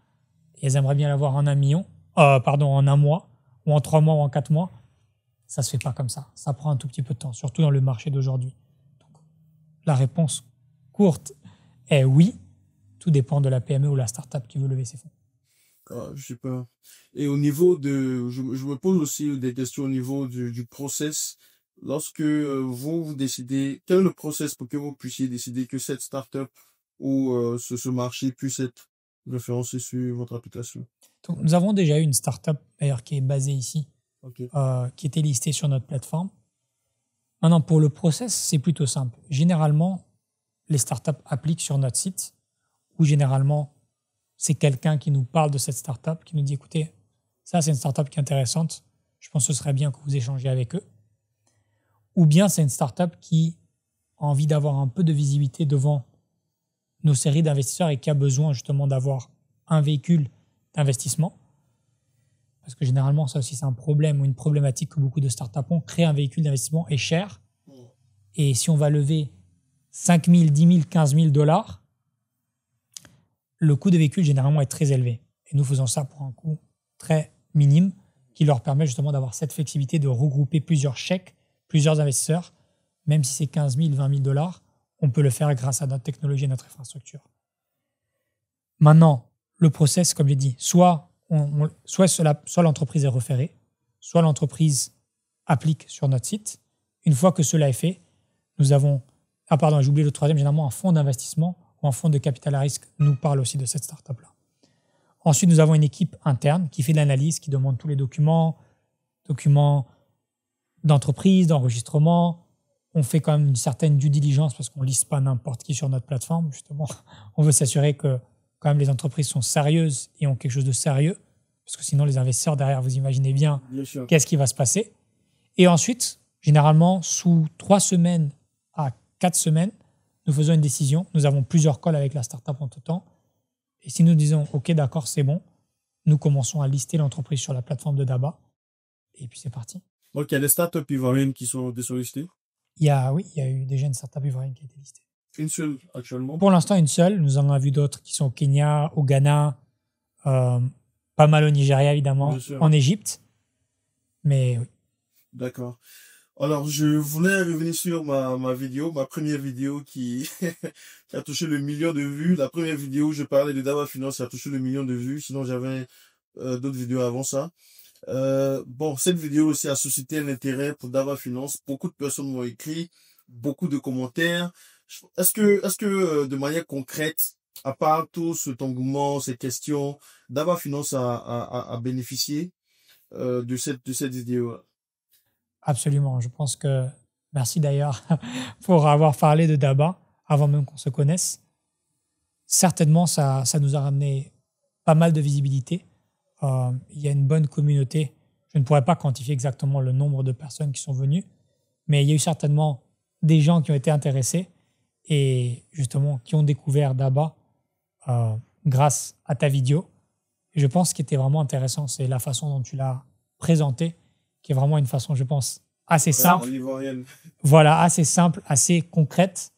et elles aimeraient bien l'avoir en 1 million, en 1 mois, ou en 3 mois, ou en 4 mois. Ça ne se fait pas comme ça. Ça prend un tout petit peu de temps, surtout dans le marché d'aujourd'hui. Donc, la réponse courte est oui. Tout dépend de la PME ou la startup qui veut lever ses fonds. Je sais pas. Et au niveau je me pose aussi des questions au niveau du process. Lorsque vous décidez, quel est le process pour que vous puissiez décider que cette startup ou ce marché puisse être référencé sur votre application? Donc, nous avons déjà eu une startup d'ailleurs qui est basée ici, qui était listée sur notre plateforme. Maintenant, pour le process, c'est plutôt simple. Généralement, les startups appliquent sur notre site, où généralement, c'est quelqu'un qui nous parle de cette startup, qui nous dit, écoutez, ça c'est une startup qui est intéressante, je pense que ce serait bien que vous échangez avec eux. Ou bien c'est une startup qui a envie d'avoir un peu de visibilité devant nos séries d'investisseurs et qui a besoin justement d'avoir un véhicule d'investissement. Parce que généralement, ça aussi c'est un problème ou une problématique que beaucoup de startups ont. Créer un véhicule d'investissement est cher. Et si on va lever 5 000, 10 000, 15 000 dollars, le coût de véhicule généralement est très élevé. Et nous faisons ça pour un coût très minime qui leur permet justement d'avoir cette flexibilité de regrouper plusieurs chèques, plusieurs investisseurs. Même si c'est 15 000, 20 000 dollars, on peut le faire grâce à notre technologie et notre infrastructure. Maintenant, le process, comme j'ai dit, soit l'entreprise est référée, soit l'entreprise applique sur notre site. Une fois que cela est fait, nous avons... j'ai oublié le troisième, généralement un fonds d'investissement ou un fonds de capital à risque nous parle aussi de cette startup-là. Ensuite, nous avons une équipe interne qui fait de l'analyse, qui demande tous les documents d'entreprise, d'enregistrement. On fait quand même une certaine due diligence parce qu'on ne liste pas n'importe qui sur notre plateforme. Justement, on veut s'assurer que quand même les entreprises sont sérieuses et ont quelque chose de sérieux, parce que sinon les investisseurs derrière, vous imaginez bien qu'est-ce qui va se passer. Et ensuite, généralement, sous 3 semaines à 4 semaines, nous faisons une décision, nous avons plusieurs calls avec la startup en tout temps, et si nous disons « Ok, d'accord, c'est bon », nous commençons à lister l'entreprise sur la plateforme de Daba, et puis c'est parti. Donc, il y a des startups ivoiriennes qui sont désollicitées. Oui, il y a eu déjà une startup ivoirienne qui a été listée. Une seule actuellement. Pour l'instant, une seule. Nous en avons vu d'autres qui sont au Kenya, au Ghana, pas mal au Nigeria, évidemment, en Égypte. Mais oui. D'accord. Alors, je voulais revenir sur ma vidéo, ma première vidéo qui a touché le million de vues. La première vidéo où je parlais de Daba Finance a touché le million de vues. Sinon, j'avais d'autres vidéos avant ça. Bon, cette vidéo aussi a suscité un intérêt pour Daba Finance. Beaucoup de personnes m'ont écrit, beaucoup de commentaires. Est-ce que de manière concrète, à part tout cet engouement, ces questions, Daba Finance a bénéficié de cette vidéo? Absolument. Je pense que, merci d'ailleurs pour avoir parlé de Daba avant même qu'on se connaisse. Certainement, ça nous a ramené pas mal de visibilité. Il y a une bonne communauté. Je ne pourrais pas quantifier exactement le nombre de personnes qui sont venues, mais il y a eu certainement des gens qui ont été intéressés et justement qui ont découvert Daba grâce à ta vidéo. Et je pense ce qui était vraiment intéressant, c'est la façon dont tu l'as présenté, qui est vraiment une façon, je pense, assez simple. Voilà, assez simple, assez concrète,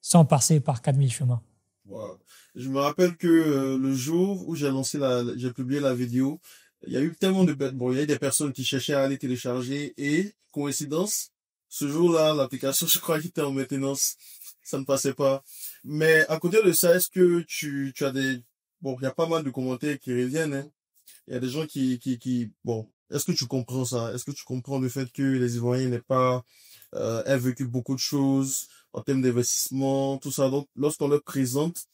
sans passer par 4000 chemins. Wow. Je me rappelle que le jour où j'ai publié la vidéo, il y a eu tellement de bêtes. Bon, il y a eu des personnes qui cherchaient à aller télécharger et, coïncidence, ce jour-là, l'application, je crois, qu'il était en maintenance. Ça ne passait pas. Mais à côté de ça, est-ce que tu as bon, il y a pas mal de commentaires qui reviennent, hein. Il y a des gens bon, est-ce que tu comprends ça? Est-ce que tu comprends le fait que les Ivoiriens aient vécu beaucoup de choses en termes d'investissement, tout ça? Donc, lorsqu'on leur présente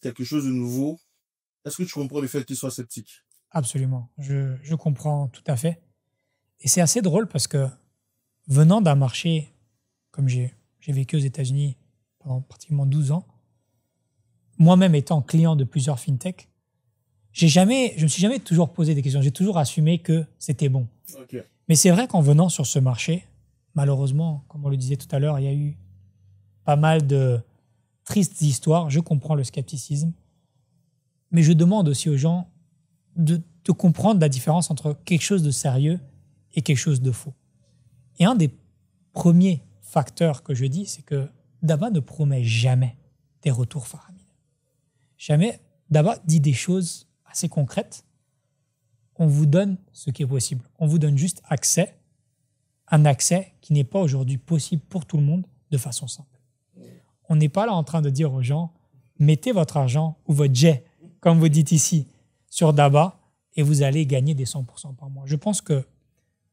quelque chose de nouveau, est-ce que tu comprends le fait qu'ils soient sceptiques? Absolument. Je comprends tout à fait. Et c'est assez drôle parce que venant d'un marché, comme j'ai vécu aux États-Unis pendant pratiquement 12 ans, moi-même étant client de plusieurs fintechs, je me suis jamais toujours posé des questions. J'ai toujours assumé que c'était bon. Okay. Mais c'est vrai qu'en venant sur ce marché, malheureusement, comme on le disait tout à l'heure, il y a eu pas mal de tristes histoires. Je comprends le scepticisme. Mais je demande aussi aux gens de comprendre la différence entre quelque chose de sérieux et quelque chose de faux. Et un des premiers facteurs que je dis, c'est que Daba ne promet jamais des retours faramineux. Jamais. Daba dit des choses assez concrètes. On vous donne ce qui est possible. On vous donne juste un accès qui n'est pas aujourd'hui possible pour tout le monde de façon simple. On n'est pas là en train de dire aux gens, mettez votre argent ou votre jet, comme vous dites ici, sur Daba et vous allez gagner des 100% par mois. Je pense que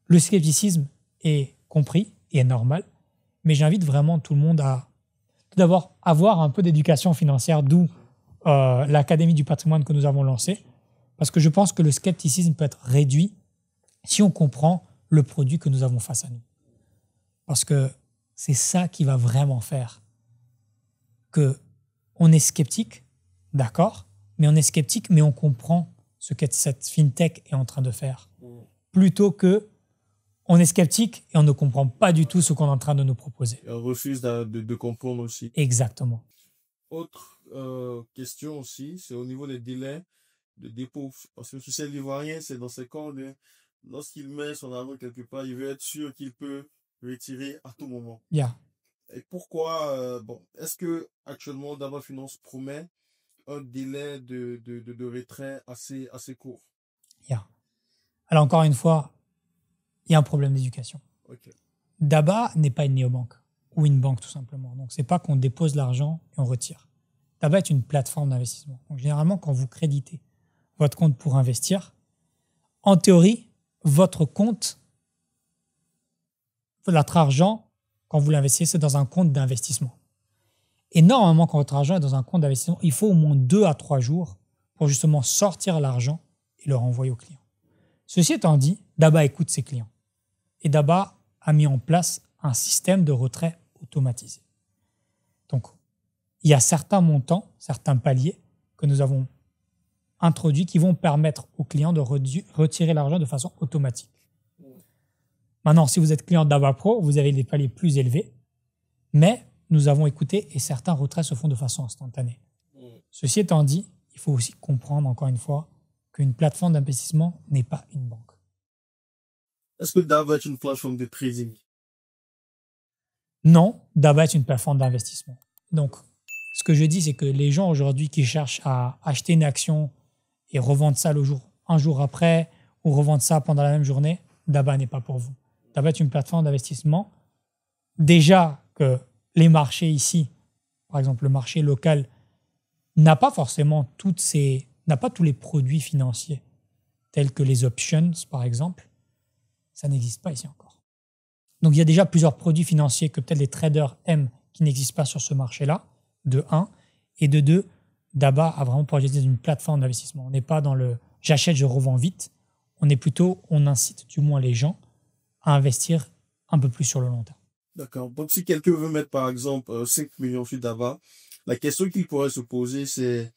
le scepticisme est compris et est normal, mais j'invite vraiment tout le monde à tout d'abord avoir un peu d'éducation financière, d'où l'Académie du patrimoine que nous avons lancée, parce que je pense que le scepticisme peut être réduit si on comprend le produit que nous avons face à nous. Parce que c'est ça qui va vraiment faire qu'on est sceptique, d'accord, mais on est sceptique, mais on comprend ce que cette fintech est en train de faire. Plutôt que on est sceptique et on ne comprend pas du tout ce qu'on est en train de nous proposer. Et on refuse de comprendre aussi. Exactement. Autre question aussi, c'est au niveau des délais de dépôt. Parce que tu sais, l'Ivoirien, c'est dans ses cordes. Lorsqu'il met son argent quelque part, il veut être sûr qu'il peut retirer à tout moment. Yeah. Et pourquoi, est-ce que actuellement Daba Finance promet un délai de retrait assez court? Yeah. Alors encore une fois, il y a un problème d'éducation. Okay. Daba n'est pas une néobanque ou une banque tout simplement. Donc c'est pas qu'on dépose l'argent et on retire. Daba est une plateforme d'investissement. Donc généralement, quand vous créditez votre compte pour investir, en théorie, votre compte, votre argent, quand vous l'investissez, c'est dans un compte d'investissement. Et normalement, quand votre argent est dans un compte d'investissement, il faut au moins 2 à 3 jours pour justement sortir l'argent et le renvoyer au client. Ceci étant dit, Daba écoute ses clients. Et Daba a mis en place un système de retrait automatisé. Donc, il y a certains montants, certains paliers que nous avons introduits qui vont permettre aux clients de retirer l'argent de façon automatique. Maintenant, si vous êtes client Daba Pro, vous avez des paliers plus élevés, mais nous avons écouté et certains retraits se font de façon instantanée. Ceci étant dit, il faut aussi comprendre, encore une fois, qu'une plateforme d'investissement n'est pas une banque. Est-ce que Dava est une plateforme de trading? Non, Dava est une plateforme d'investissement. Donc, ce que je dis, c'est que les gens aujourd'hui qui cherchent à acheter une action et revendre ça un jour après ou revendre ça pendant la même journée, Dava n'est pas pour vous. Dava est une plateforme d'investissement. Déjà que les marchés ici, par exemple le marché local, n'a pas forcément tous les produits financiers tels que les options, par exemple. Ça n'existe pas ici encore. Donc, il y a déjà plusieurs produits financiers que peut-être les traders aiment qui n'existent pas sur ce marché-là, de 1. Et de 2, Dava a vraiment pour objectif une plateforme d'investissement. On n'est pas dans le « j'achète, je revends vite ». On incite du moins les gens à investir un peu plus sur le long terme. D'accord. Donc, si quelqu'un veut mettre, par exemple, 5 millions sur Dava, la question qu'il pourrait se poser, c'est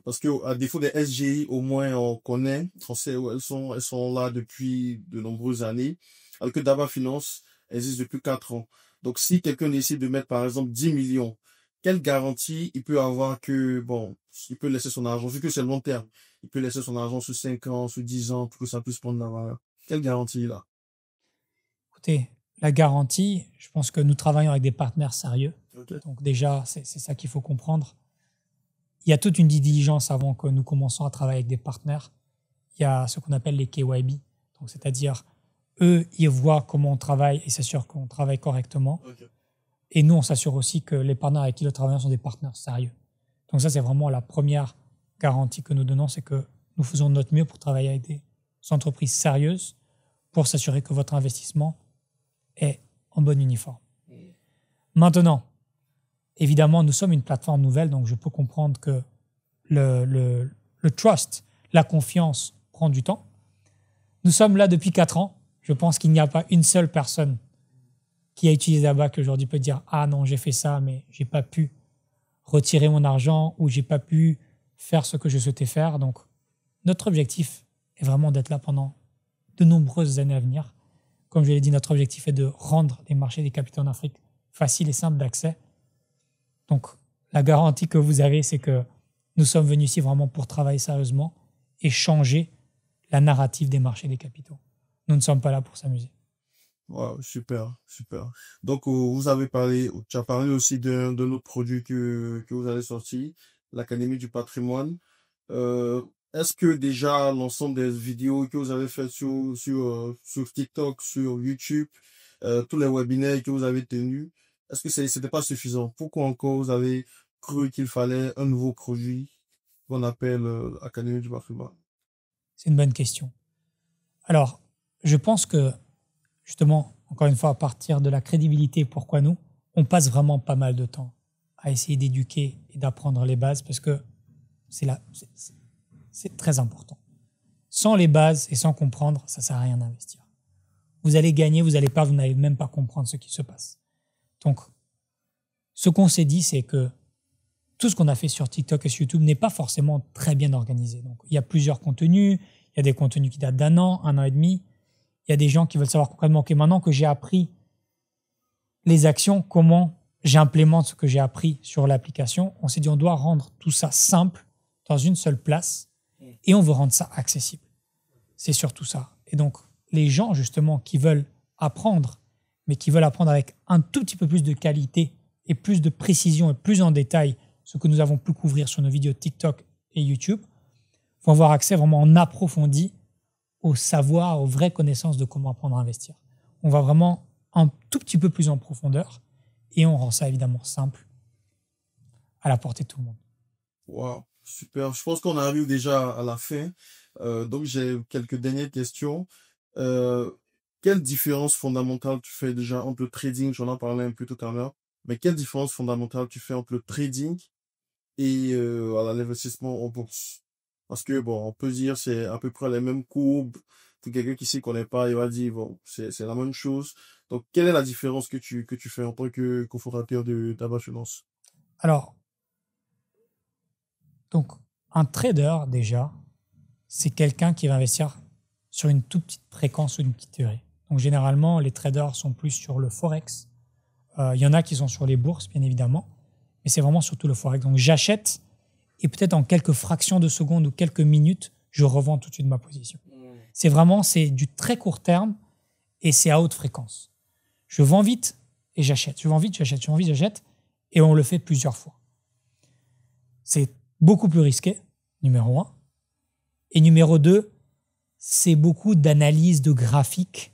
parce que à défaut des SGI, au moins on connaît, on sait où elles sont là depuis de nombreuses années, alors que Dava Finance existe depuis 4 ans. Donc, si quelqu'un décide de mettre, par exemple, 10 millions, quelle garantie il peut avoir que, il peut laisser son argent, vu que c'est le long terme, il peut laisser son argent sur 5 ans, sur 10 ans, pour que ça puisse prendre la valeur. Quelle garantie il a? Écoutez, la garantie, je pense que nous travaillons avec des partenaires sérieux. Okay. Donc déjà, c'est ça qu'il faut comprendre. Il y a toute une diligence avant que nous commençons à travailler avec des partenaires. Il y a ce qu'on appelle les KYB. Donc, c'est-à-dire, eux, ils voient comment on travaille et s'assurent qu'on travaille correctement. Okay. Et nous, on s'assure aussi que les partenaires avec qui nous travaillons sont des partenaires sérieux. Donc ça, c'est vraiment la première garantie que nous donnons, c'est que nous faisons de notre mieux pour travailler avec des entreprises sérieuses pour s'assurer que votre investissement est en bon uniforme. Maintenant, évidemment, nous sommes une plateforme nouvelle, donc je peux comprendre que le trust, la confiance prend du temps. Nous sommes là depuis 4 ans. Je pense qu'il n'y a pas une seule personne qui a utilisé Dava qui aujourd'hui peut dire « Ah non, j'ai fait ça, mais je n'ai pas pu retirer mon argent ou je n'ai pas pu faire ce que je souhaitais faire. » Donc, notre objectif est vraiment d'être là pendant de nombreuses années à venir. Comme je l'ai dit, notre objectif est de rendre les marchés des capitaux en Afrique faciles et simples d'accès. Donc, la garantie que vous avez, c'est que nous sommes venus ici vraiment pour travailler sérieusement et changer la narrative des marchés des capitaux. Nous ne sommes pas là pour s'amuser. Wow, super, super. Donc, tu as parlé aussi d'un autre produit que vous avez sorti, l'Académie du patrimoine. Est-ce que déjà l'ensemble des vidéos que vous avez faites sur TikTok, sur YouTube, tous les webinaires que vous avez tenus, est-ce que c'était pas suffisant? Pourquoi encore vous avez cru qu'il fallait un nouveau produit qu'on appelle Académie du patrimoine? C'est une bonne question. Alors, je pense que, justement, encore une fois, à partir de la crédibilité, pourquoi nous, on passe vraiment pas mal de temps à essayer d'éduquer et d'apprendre les bases parce que c'est très important. Sans les bases et sans comprendre, ça ne sert à rien d'investir. Vous allez gagner, vous allez perdre, vous n'allez même pas comprendre ce qui se passe. Donc, ce qu'on s'est dit, c'est que tout ce qu'on a fait sur TikTok et sur YouTube n'est pas forcément très bien organisé. Donc, il y a plusieurs contenus, il y a des contenus qui datent d'1 an, 1 an et demi. Il y a des gens qui veulent savoir concrètement que maintenant que j'ai appris les actions, comment j'implémente ce que j'ai appris sur l'application. On s'est dit on doit rendre tout ça simple dans une seule place et on veut rendre ça accessible. C'est surtout ça. Et donc, les gens justement qui veulent apprendre, mais qui veulent apprendre avec un tout petit peu plus de qualité et plus de précision et plus en détail ce que nous avons pu couvrir sur nos vidéos TikTok et YouTube, vont avoir accès vraiment en approfondi au savoir, aux vraies connaissances de comment apprendre à investir. On va vraiment un tout petit peu plus en profondeur et on rend ça évidemment simple à la portée de tout le monde. Wow, super. Je pense qu'on arrive déjà à la fin. Donc, j'ai quelques dernières questions. Quelle différence fondamentale tu fais déjà entre le trading, j'en ai parlé un peu tout à l'heure, mais quelle différence fondamentale tu fais entre le trading et l'investissement en bourse? Parce que, on peut dire c'est à peu près les mêmes courbes. Pour quelqu'un qui s'y connaît pas, il va dire, c'est la même chose. Donc, quelle est la différence que tu fais en tant que cofondateur de Dava Finance? Alors, donc, un trader, déjà, c'est quelqu'un qui va investir sur une toute petite fréquence ou une petite durée. Donc, généralement, les traders sont plus sur le Forex, Il y en a qui sont sur les bourses, bien évidemment, mais c'est vraiment surtout le forex. Donc, j'achète et peut-être en quelques fractions de secondes ou quelques minutes, je revends tout de suite ma position. C'est du très court terme et c'est à haute fréquence. Je vends vite et j'achète. Je vends vite, j'achète. Je vends vite, j'achète. Et on le fait plusieurs fois. C'est beaucoup plus risqué, numéro 1. Et numéro 2, c'est beaucoup d'analyse de graphiques,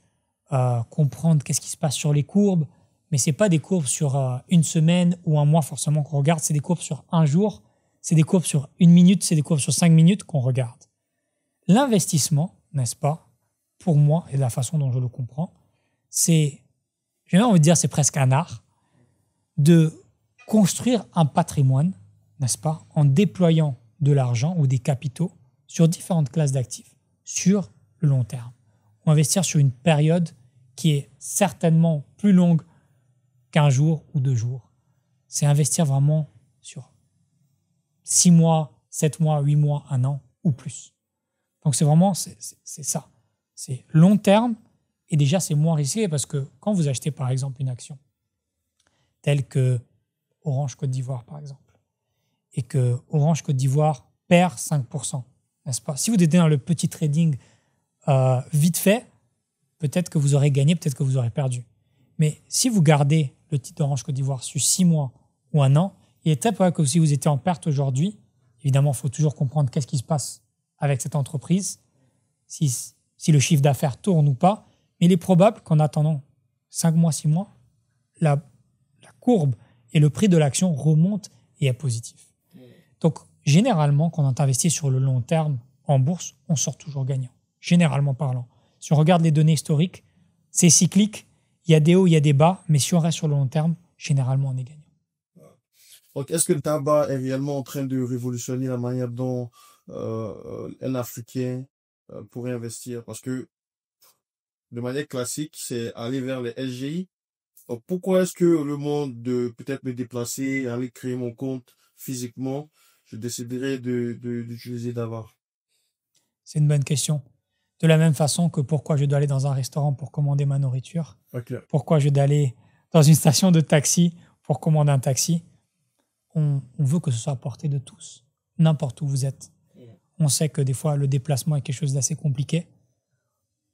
comprendre qu'est-ce qui se passe sur les courbes. Mais ce n'est pas des courbes sur une semaine ou un mois forcément qu'on regarde. C'est des courbes sur un jour, c'est des courbes sur une minute, c'est des courbes sur 5 minutes qu'on regarde. L'investissement, n'est-ce pas, pour moi et de la façon dont je le comprends, j'ai envie de dire c'est presque un art de construire un patrimoine, n'est-ce pas, en déployant de l'argent ou des capitaux sur différentes classes d'actifs sur le long terme. Ou investir sur une période qui est certainement plus longue qu'un jour ou 2 jours. C'est investir vraiment sur 6 mois, 7 mois, 8 mois, 1 an ou plus. Donc c'est vraiment c'est ça. C'est long terme et déjà c'est moins risqué parce que quand vous achetez par exemple une action telle que Orange Côte d'Ivoire par exemple et que Orange Côte d'Ivoire perd 5%, n'est-ce pas? Si vous êtes dans le petit trading vite fait, peut-être que vous aurez gagné, peut-être que vous aurez perdu. Mais si vous gardez le titre d'Orange Côte d'Ivoire sur 6 mois ou 1 an, il est très probable que si vous étiez en perte aujourd'hui, évidemment, il faut toujours comprendre qu'est-ce qui se passe avec cette entreprise, si le chiffre d'affaires tourne ou pas, mais il est probable qu'en attendant 5 mois, 6 mois, la courbe et le prix de l'action remontent et est positif. Donc, généralement, quand on investit sur le long terme en bourse, on sort toujours gagnant, généralement parlant. Si on regarde les données historiques, c'est cyclique, il y a des hauts, il y a des bas, mais si on reste sur le long terme, généralement, on est gagnant. Donc, est-ce que le tabac est réellement en train de révolutionner la manière dont un Africain pourrait investir? Parce que de manière classique, c'est aller vers les SGI. Donc, pourquoi est-ce que le monde de peut-être me déplacer, aller créer mon compte physiquement, je déciderais d'utiliser Dava? C'est une bonne question. De la même façon que pourquoi je dois aller dans un restaurant pour commander ma nourriture, Okay. pourquoi je dois aller dans une station de taxi pour commander un taxi, on veut que ce soit à portée de tous, n'importe où vous êtes. On sait que des fois, le déplacement est quelque chose d'assez compliqué.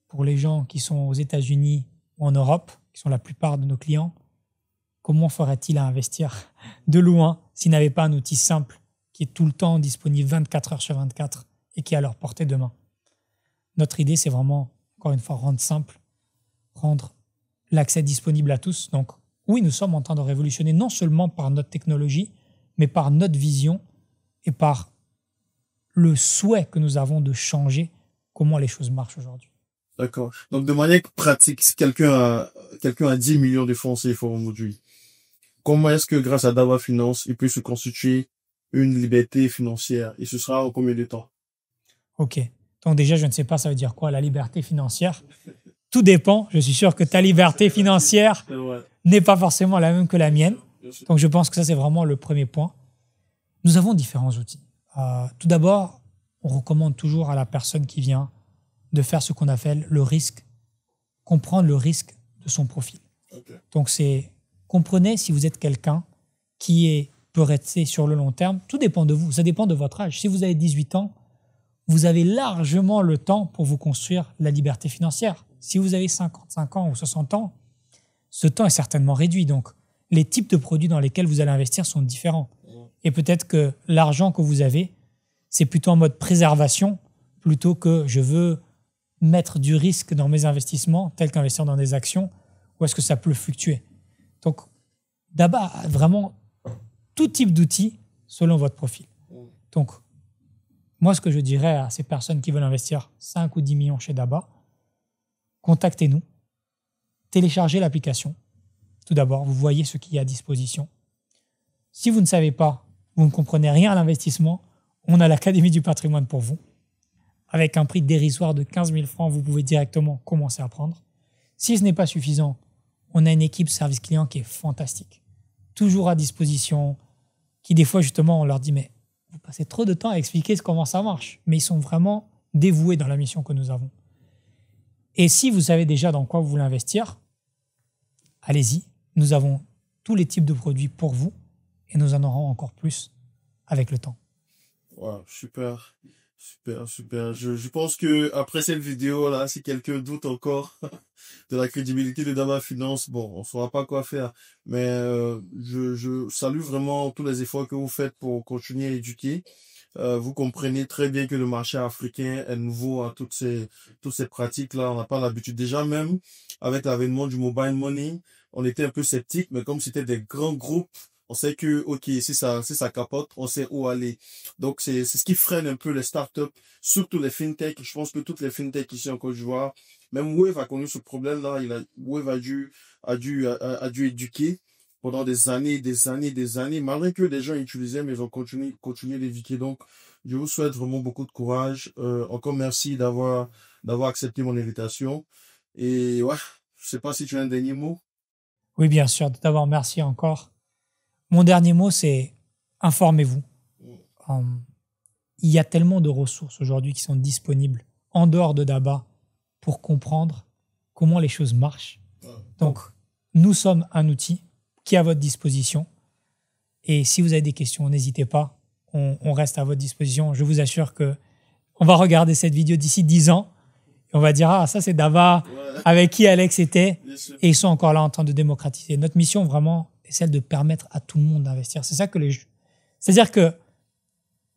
Pour les gens qui sont aux États-Unis ou en Europe, qui sont la plupart de nos clients, comment ferait-il à investir de loin s'ils n'avaient pas un outil simple qui est tout le temps disponible 24 heures sur 24 et qui est à leur portée de main? Notre idée, c'est vraiment, encore une fois, rendre simple, rendre l'accès disponible à tous. Donc, oui, nous sommes en train de révolutionner non seulement par notre technologie, mais par notre vision et par le souhait que nous avons de changer comment les choses marchent aujourd'hui. D'accord. Donc, de manière pratique, si quelqu'un a 10 millions de francs CFA aujourd'hui, comment est-ce que grâce à Dava Finance, il peut se constituer une liberté financière? Et ce sera en combien de temps? Ok. Donc déjà, je ne sais pas, ça veut dire quoi, la liberté financière? Tout dépend. Je suis sûr que ta liberté financière n'est pas forcément la même que la mienne. Donc je pense que ça, c'est vraiment le premier point. Nous avons différents outils. Tout d'abord, on recommande toujours à la personne qui vient de faire ce qu'on appelle le risque, comprendre le risque de son profil. Okay. Donc comprenez si vous êtes quelqu'un qui peut rester sur le long terme. Tout dépend de vous, ça dépend de votre âge. Si vous avez 18 ans, vous avez largement le temps pour vous construire la liberté financière. Si vous avez 55 ans ou 60 ans, ce temps est certainement réduit. Donc, les types de produits dans lesquels vous allez investir sont différents. Et peut-être que l'argent que vous avez, c'est plutôt en mode préservation, plutôt que je veux mettre du risque dans mes investissements, tel qu'investir dans des actions, ou est-ce que ça peut fluctuer. Donc, d'abord, vraiment, tout type d'outils selon votre profil. Donc, moi, ce que je dirais à ces personnes qui veulent investir 5 ou 10 millions chez Daba, contactez-nous, téléchargez l'application. Tout d'abord, vous voyez ce qu'il y a à disposition. Si vous ne savez pas, vous ne comprenez rien à l'investissement, on a l'Académie du patrimoine pour vous. Avec un prix dérisoire de 15 000 francs, vous pouvez directement commencer à prendre. Si ce n'est pas suffisant, on a une équipe service client qui est fantastique. Toujours à disposition, qui des fois, justement, on leur dit « mais vous passez trop de temps à expliquer comment ça marche ». Mais ils sont vraiment dévoués dans la mission que nous avons. Et si vous savez déjà dans quoi vous voulez investir, allez-y. Nous avons tous les types de produits pour vous et nous en aurons encore plus avec le temps. Wow, super. Super, super. Je pense que après cette vidéo là, si quelqu'un doute encore de la crédibilité de Dava Finance, bon, on saura pas quoi faire. Mais je salue vraiment tous les efforts que vous faites pour continuer à éduquer. Vous comprenez très bien que le marché africain est nouveau à toutes ces pratiques-là. On n'a pas l'habitude. Déjà même avec l'avènement du mobile money, on était un peu sceptique, mais comme c'était des grands groupes, on sait que ok, si ça capote, on sait où aller. Donc c'est ce qui freine un peu les startups, surtout les fintech. Je pense que toutes les fintech ici en Côte d'Ivoire, même Wave a connu ce problème-là. Wave a dû éduquer pendant des années, des années, des années, malgré que les gens utilisaient, mais ils ont continué d'éduquer. Donc, je vous souhaite vraiment beaucoup de courage. Encore merci d'avoir accepté mon invitation. Et ouais, je sais pas si tu as un dernier mot. Oui, bien sûr. D'abord, merci encore. Mon dernier mot, c'est informez-vous. Il y a tellement de ressources aujourd'hui qui sont disponibles en dehors de Daba pour comprendre comment les choses marchent. Donc, nous sommes un outil qui est à votre disposition. Et si vous avez des questions, n'hésitez pas. On reste à votre disposition. Je vous assure que on va regarder cette vidéo d'ici 10 ans et on va dire « Ah, ça c'est Dava, avec qui Alex était ?» Et ils sont encore là en train de démocratiser. Notre mission, vraiment, est celle de permettre à tout le monde d'investir. C'est ça que c'est-à-dire que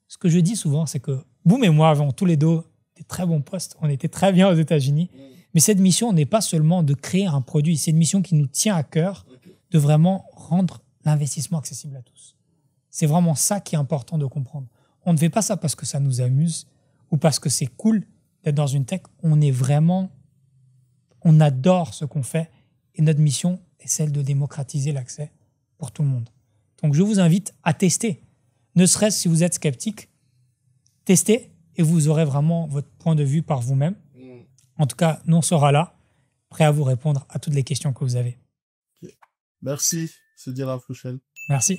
ce que je dis souvent, c'est que Boom et moi avons tous les deux des très bons postes. On était très bien aux États-Unis. Mais cette mission n'est pas seulement de créer un produit. C'est une mission qui nous tient à cœur de vraiment rendre l'investissement accessible à tous. C'est vraiment ça qui est important de comprendre. On ne fait pas ça parce que ça nous amuse ou parce que c'est cool d'être dans une tech. On adore ce qu'on fait et notre mission est celle de démocratiser l'accès pour tout le monde. Donc, je vous invite à tester. Ne serait-ce si vous êtes sceptique, testez et vous aurez vraiment votre point de vue par vous-même. En tout cas, nous, on sera là, prêt à vous répondre à toutes les questions que vous avez. Merci. Se dit à la prochaine. Merci.